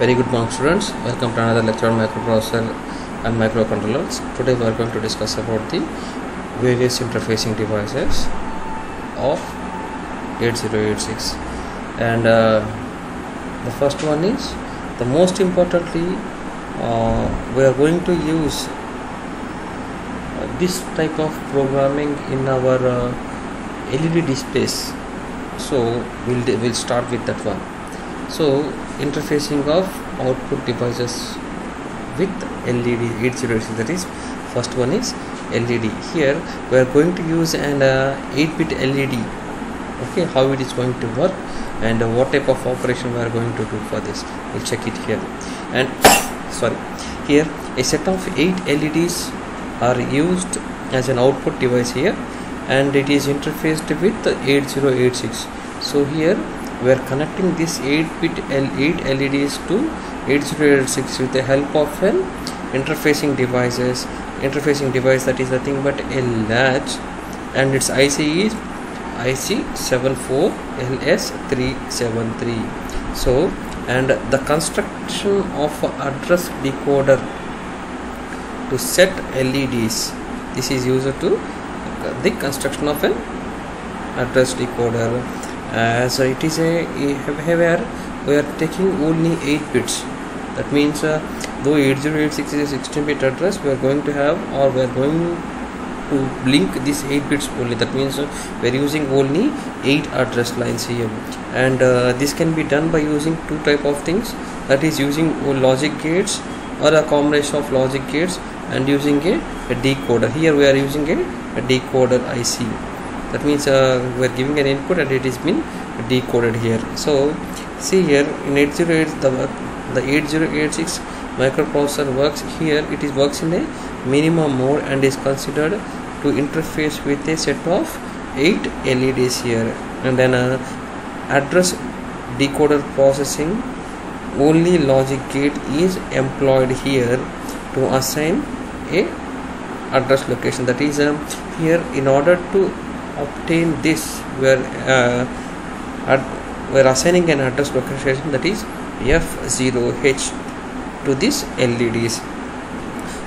Very good morning, students. Welcome to another lecture on microprocessor and microcontrollers. Today we are going to discuss about the various interfacing devices of 8086, and the first one is the most importantly we are going to use this type of programming in our LED displays. So we'll start with that one. So interfacing of output devices with LED 8086, that is first one is LED. Here we are going to use an 8-bit LED. Okay, how it is going to work and what type of operation we are going to do for this, we'll check it here. And sorry, here a set of 8 LEDs are used as an output device here, and it is interfaced with 8086. So here we are connecting this 8-bit 8 LEDs to 8086 with the help of an interfacing device, that is nothing but a latch, and its IC is IC74LS373. So, and the construction of address decoder to set LEDs, this is used to the construction of an address decoder. So it is where we are taking only 8 bits. That means though 8086 is a 16-bit address, we are going to have, or we are going to blink these 8 bits only. That means we are using only 8 address lines here, and this can be done by using two type of things, that is using logic gates or a combination of logic gates and using a decoder. Here we are using a decoder IC. That means we are giving an input and it is been decoded here. So see here in 808 the 8086 microprocessor works here. It is works in a minimum mode and is considered to interface with a set of 8 LEDs here, and then address decoder processing, only logic gate is employed here to assign a address location. That is here in order to obtain this we are assigning an address location, that is F0H, to this LEDs.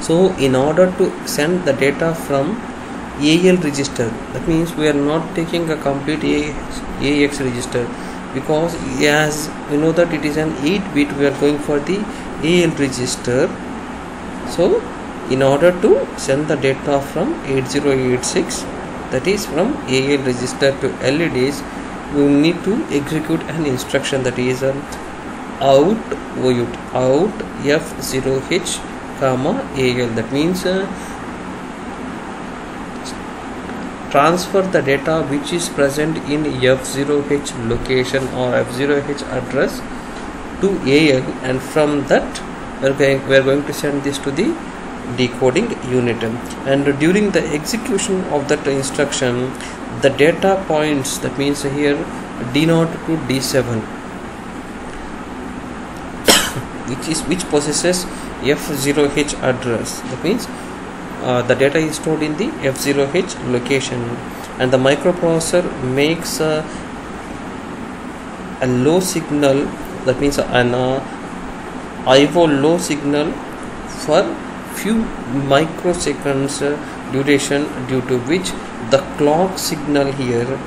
So in order to send the data from AL register, that means we are not taking a complete AX register, because as we know that it is an 8-bit, we are going for the AL register. So in order to send the data from 8086, that is from AL register to LEDs, we need to execute an instruction, that is out F0H comma AL. That means transfer the data which is present in F0H location or F0H address to AL, and from that we are going to send this to the decoding unit. And during the execution of that instruction, the data points, that means here D0 to D7, which possesses F0H address. That means the data is stored in the F0H location, and the microprocessor makes a low signal, that means an IO low signal for few microseconds duration, due to which the clock signal here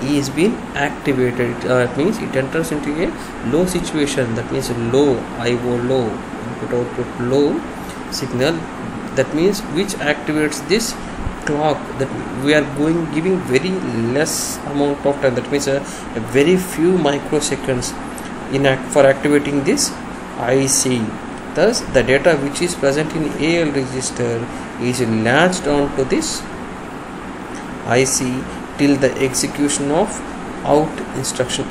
is being activated. It means it enters into a low situation, that means low IO low, input output low signal, that means which activates this clock, that we are giving very less amount of time, that means a very few microseconds for activating this IC. Thus the data which is present in AL register is latched onto this IC till the execution of out instruction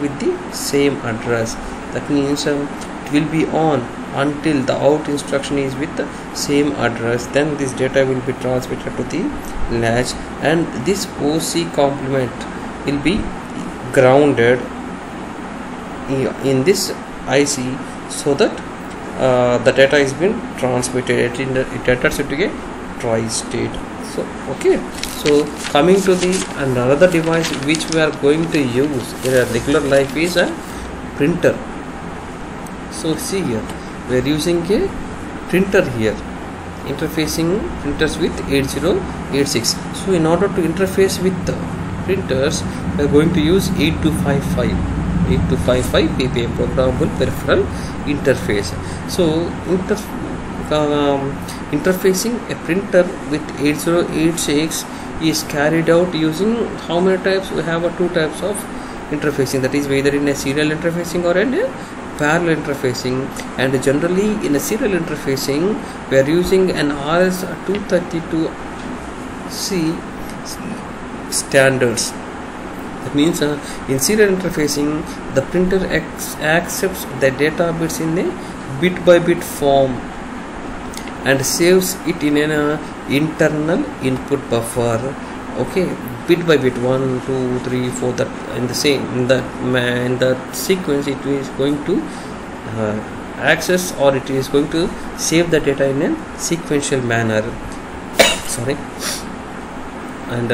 with the same address. That means it will be on until the out instruction is with the same address, then this data will be transmitted to the latch, and this OC complement will be grounded in this IC, so that the data is being transmitted. It enters into a try state. So okay, So coming to the another device which we are going to use in a regular life is a printer. So see here, we are using a printer here, interfacing printers with 8086. So in order to interface with the printers, we are going to use 8255 PPI, programmable peripheral interface. So interfacing a printer with 8086 is carried out using how many types? We have two types of interfacing, that is either in a serial interfacing or in a parallel interfacing. And generally in a serial interfacing we are using an RS232C standards. That means in serial interfacing the printer accepts the data bits in a bit by bit form and saves it in an internal input buffer. Okay, bit by bit, 1 2 3 4, that in the same in that sequence it is going to access, or it is going to save the data in a sequential manner. Sorry. And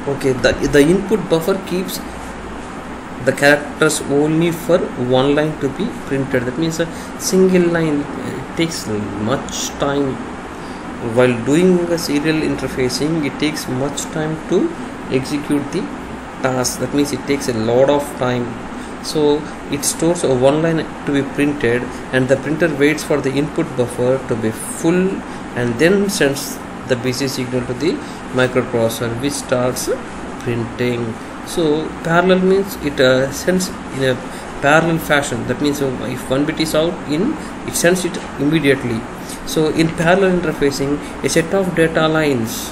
okay, the input buffer keeps the characters only for one line to be printed. That means a single line takes much time. While doing a serial interfacing, it takes much time to execute the task. That means it takes a lot of time. So it stores a one line to be printed, and the printer waits for the input buffer to be full and then sends the busy signal to the microprocessor, which starts printing. So parallel means it sends in a parallel fashion. That means if one bit is out in, it sends it immediately. So in parallel interfacing, a set of data lines,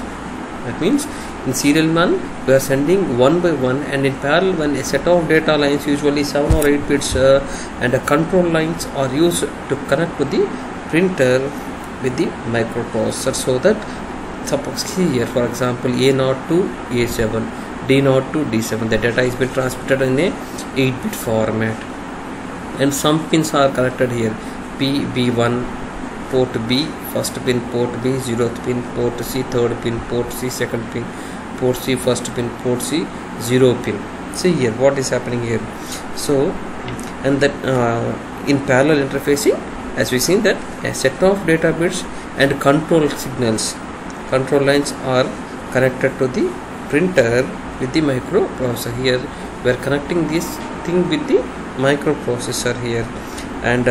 that means in serial one we are sending one by one, and in parallel one a set of data lines, usually 7 or 8 bits, and control lines are used to connect to the printer with the microprocessor. So that suppose here for example A0 to A7, D0 to D7, the data is been transmitted in a 8-bit format, and some pins are connected here: P, B1, port B, first pin, port B, 0th pin, port C, third pin, port C, second pin, port C, first pin, port C, 0 pin. See here what is happening here. So and that in parallel interfacing, as we seen, that a set of data bits and control signals, control lines are connected to the printer with the microprocessor. Here we are connecting this thing with the microprocessor here, and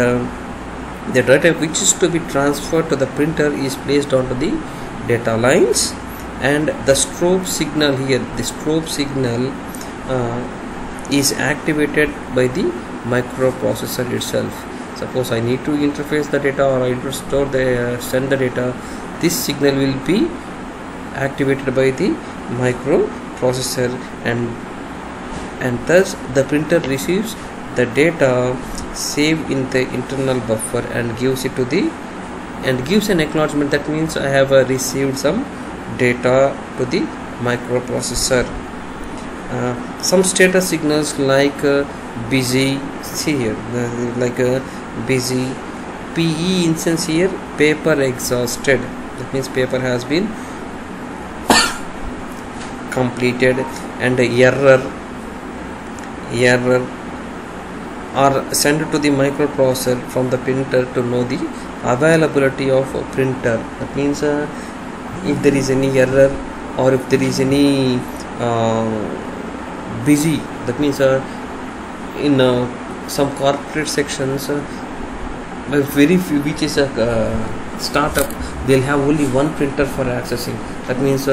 the data which is to be transferred to the printer is placed onto the data lines, and the strobe signal here, the strobe signal is activated by the microprocessor itself. Suppose I need to interface the data, or I need to store the send the data, this signal will be activated by the microprocessor, and thus the printer receives the data saved in the internal buffer and gives it to the, and gives an acknowledgement. That means I have received some data to the microprocessor. Some status signals like busy, see here, like busy, PE instance here, paper exhausted, that means paper has been completed, and error are sent to the microprocessor from the printer to know the availability of a printer. That means if there is any error, or if there is any busy, that means in some corporate sections, very few, which is a startup, they'll have only one printer for accessing. That means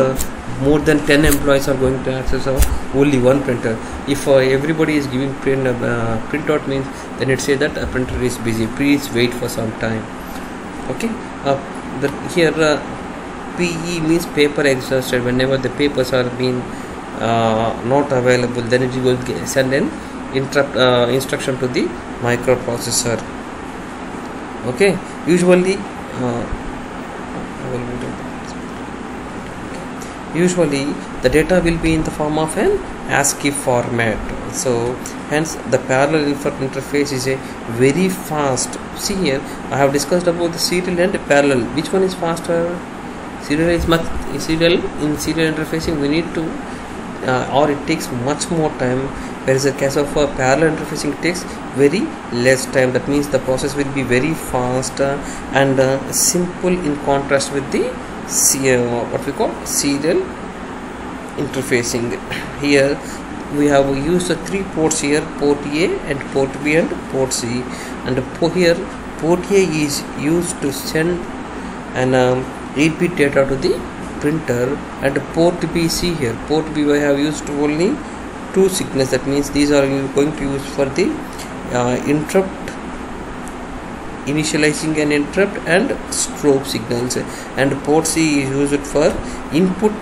more than 10 employees are going to access only one printer. If everybody is giving printout, means then it says that a printer is busy, please wait for some time. Okay, here PE means paper exhausted. Whenever the papers are being not available, then it will send an instruction to the microprocessor. Okay, usually usually the data will be in the form of an ASCII format. So hence the parallel interface is a very fast. See here, I have discussed about the serial and parallel. Which one is faster? Serial is much serial. In serial interfacing we need to or it takes much more time, whereas in the case of parallel interfacing it takes very less time. That means the process will be very fast and simple, in contrast with the what we call serial interfacing. Here we have used the 3 ports here, port A and port B and port C, and here port A is used to send an 8-bit data to the printer, and port B, see here, port B I have used only 2 signals. That means these are going to use for the interrupt, initializing an interrupt and strobe signals, and port C is used for input.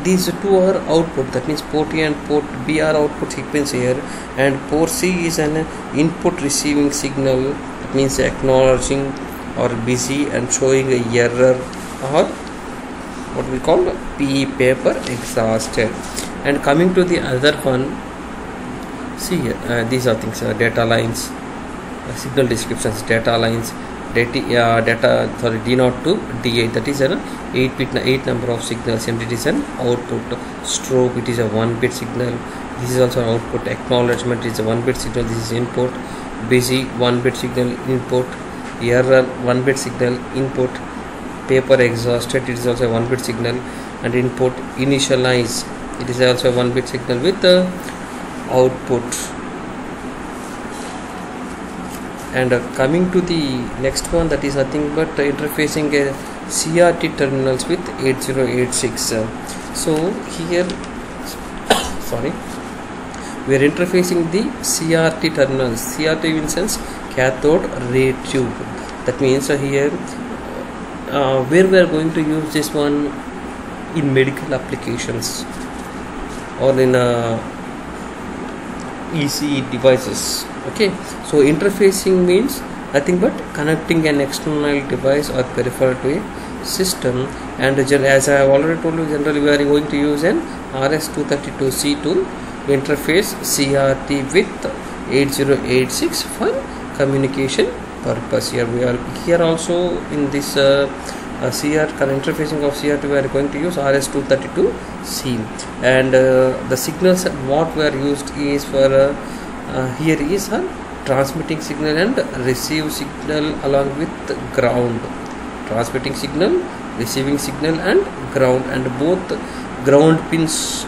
These 2 are output, that means port A and port B are output sequence here, and port C is an input receiving signal. That means acknowledging or busy and showing a error or what we call PE, paper exhausted. And coming to the other one, see here, these are things, data lines, signal descriptions, data lines, data sorry, D0 to D8, that is an 8 number of signals, and it is an output. Strobe, it is a 1-bit signal. This is also an output. Acknowledgement is a 1-bit signal. This is input. Busy, 1-bit signal, input. Error, 1-bit signal, input. Paper exhausted, it is also a 1-bit signal and input. Initialize, it is also a 1-bit signal with the output. And coming to the next one, that is nothing but interfacing a CRT terminals with 8086. So here sorry, we are interfacing the CRT terminals. CRT in sense cathode ray tube. That means here where we are going to use this one in medical applications or in ECE devices. Okay, so interfacing means nothing but connecting an external device or peripheral to a system, and as I have already told you, generally we are going to use an RS-232C to interface CRT with 8086 for communication purpose. Here we are, here also in this interfacing of CRT we are going to use RS-232C, and the signals what we are used is for here is a transmitting signal and receive signal along with ground. Transmitting signal, receiving signal and ground, and both ground pins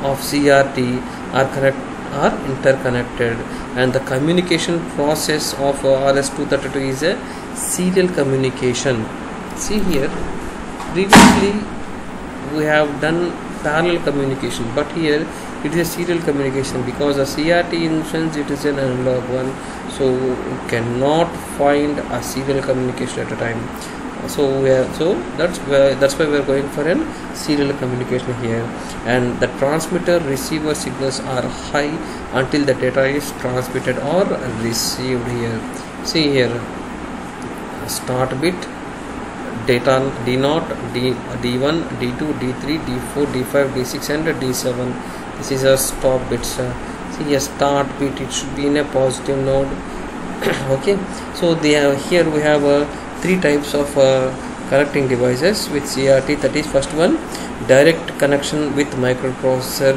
of CRT are interconnected, and the communication process of RS-232 is a serial communication. See here, previously we have done parallel communication, but here it is a serial communication, because a CRT instance it is an analog one, so you cannot find a serial communication at a time. So that's why we are going for a serial communication here, and the transmitter receiver signals are high until the data is transmitted or received. Here, see here, start bit, data D0, D1, D2, D3, D4, D5, D6 and D7. This is a stop bits. See a start bit, it should be in a positive node. Okay, so here we have 3 types of connecting devices with CRT. That is, first one, direct connection with microprocessor,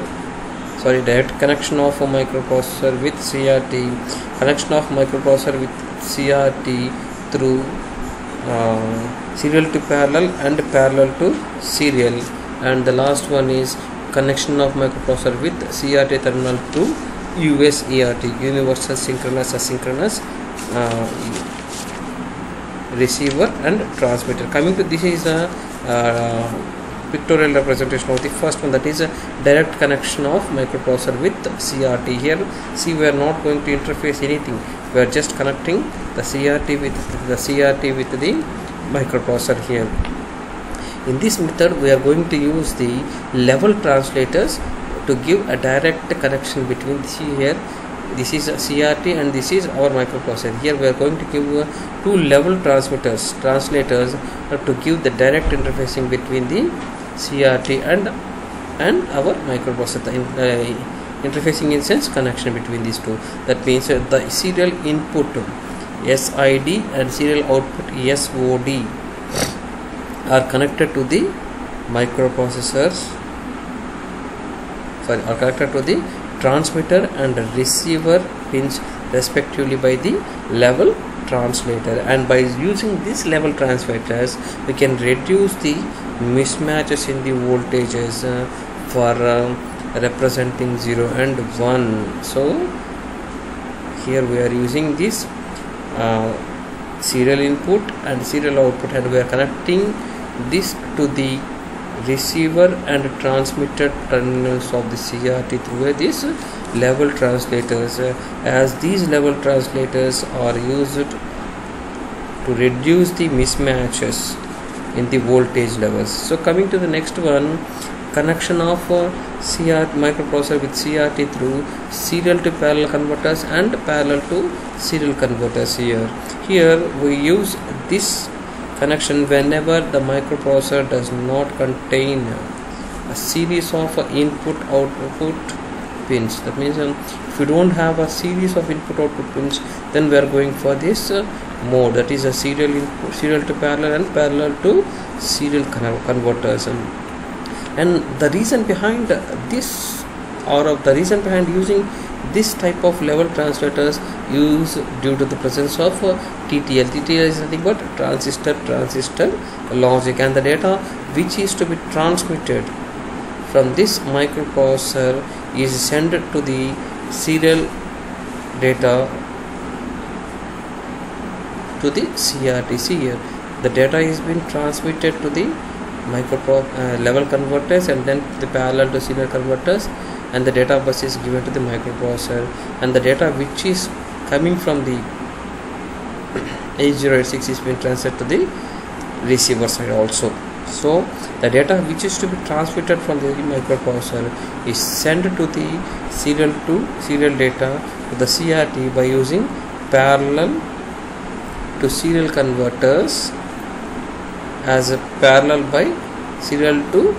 direct connection of a microprocessor with CRT, connection of microprocessor with CRT through serial to parallel and parallel to serial, and the last one is connection of microprocessor with CRT terminal to USERT, universal synchronous asynchronous receiver and transmitter. Coming to this is a pictorial representation of the first one, that is a direct connection of microprocessor with CRT. Here, see, we are not going to interface anything, we are just connecting the CRT with the microprocessor here. In this method, we are going to use the level translators to give a direct connection between. See here, this is a CRT and this is our microprocessor. Here we are going to give 2 level translators to give the direct interfacing between the CRT and our microprocessor. Interfacing in sense connection between these two. That means the serial input SID and serial output SOD are connected to the microprocessors. Are connected to the transmitter and receiver pins respectively by the level translator, and by using these level translators we can reduce the mismatches in the voltages for representing 0 and 1. So here we are using this serial input and serial output, and we are connecting this to the receiver and transmitter terminals of the CRT through these level translators, as these level translators are used to reduce the mismatches in the voltage levels. So coming to the next one, connection of microprocessor with CRT through serial to parallel converters and parallel to serial converters. Here we use this connection whenever the microprocessor does not contain a series of input output pins. That means if you don't have a series of input output pins, then we are going for this mode, that is a serial input, serial to parallel and parallel to serial converters. And the reason behind this, or the reason behind using this type of level translators is due to the presence of TTL. TTL is nothing but transistor logic, and the data which is to be transmitted from this microprocessor is sent to the serial data to the CRT. Here the data is being transmitted to the level converters and then the parallel to serial converters, and the data bus is given to the microprocessor, and the data which is coming from the 8086 is being transferred to the receiver side also. So the data which is to be transmitted from the microprocessor is sent to the serial data to the CRT by using parallel to serial converters as a parallel by serial to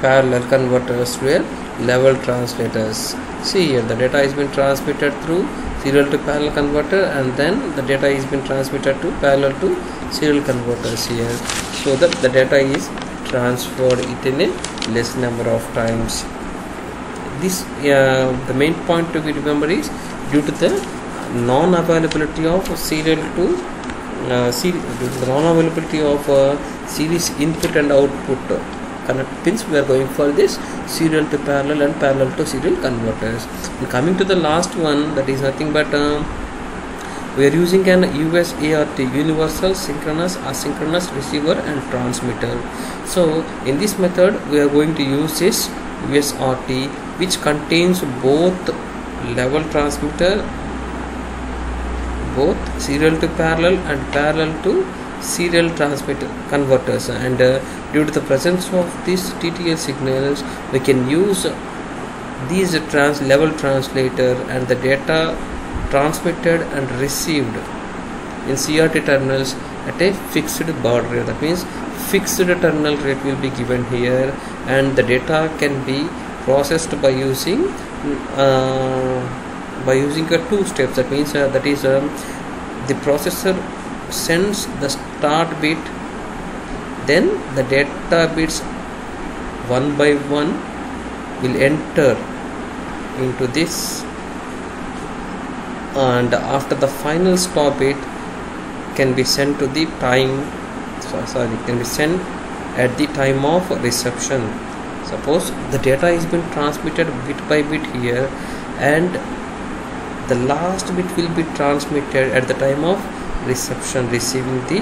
parallel converters where level translators. See here, the data is being transmitted through serial to parallel converter, and then the data is being transmitted to parallel to serial converters here, so that the data is transferred in a less number of times. This the main point to be remembered is due to the non-availability of serial to non-availability of series input and output connect pins, we are going for this serial to parallel and parallel to serial converters. And coming to the last one, that is nothing but we are using an USART, universal synchronous asynchronous receiver and transmitter. So in this method we are going to use this USRT, which contains both level transmitter, both serial to parallel and parallel to serial transmitter converters, and due to the presence of these TTL signals we can use these level translator and the data transmitted and received in CRT terminals at a fixed baud rate. That means fixed terminal rate will be given here, and the data can be processed by using two steps. That means the processor sends the start bit, then the data bits one by one will enter into this, and after the final stop bit can be sent to the can be sent at the time of reception. Suppose the data is being transmitted bit by bit here, and the last bit will be transmitted at the time of reception, receiving the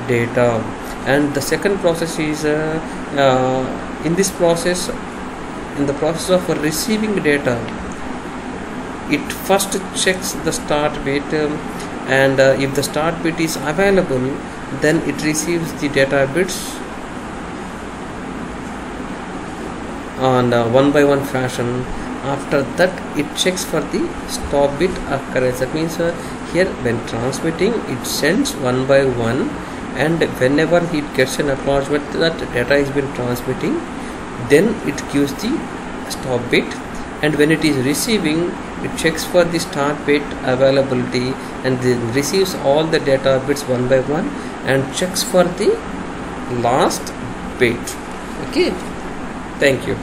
data. And the second process is in the process of receiving data, it first checks the start bit, and if the start bit is available, then it receives the data bits on one by one fashion. After that it checks for the stop bit occurrence. That means here when transmitting it sends one by one, and whenever it gets an acknowledgement that data is been transmitting, then it gives the stop bit, and when it is receiving, it checks for the start bit availability and then receives all the data bits one by one and checks for the last bit. Okay, thank you.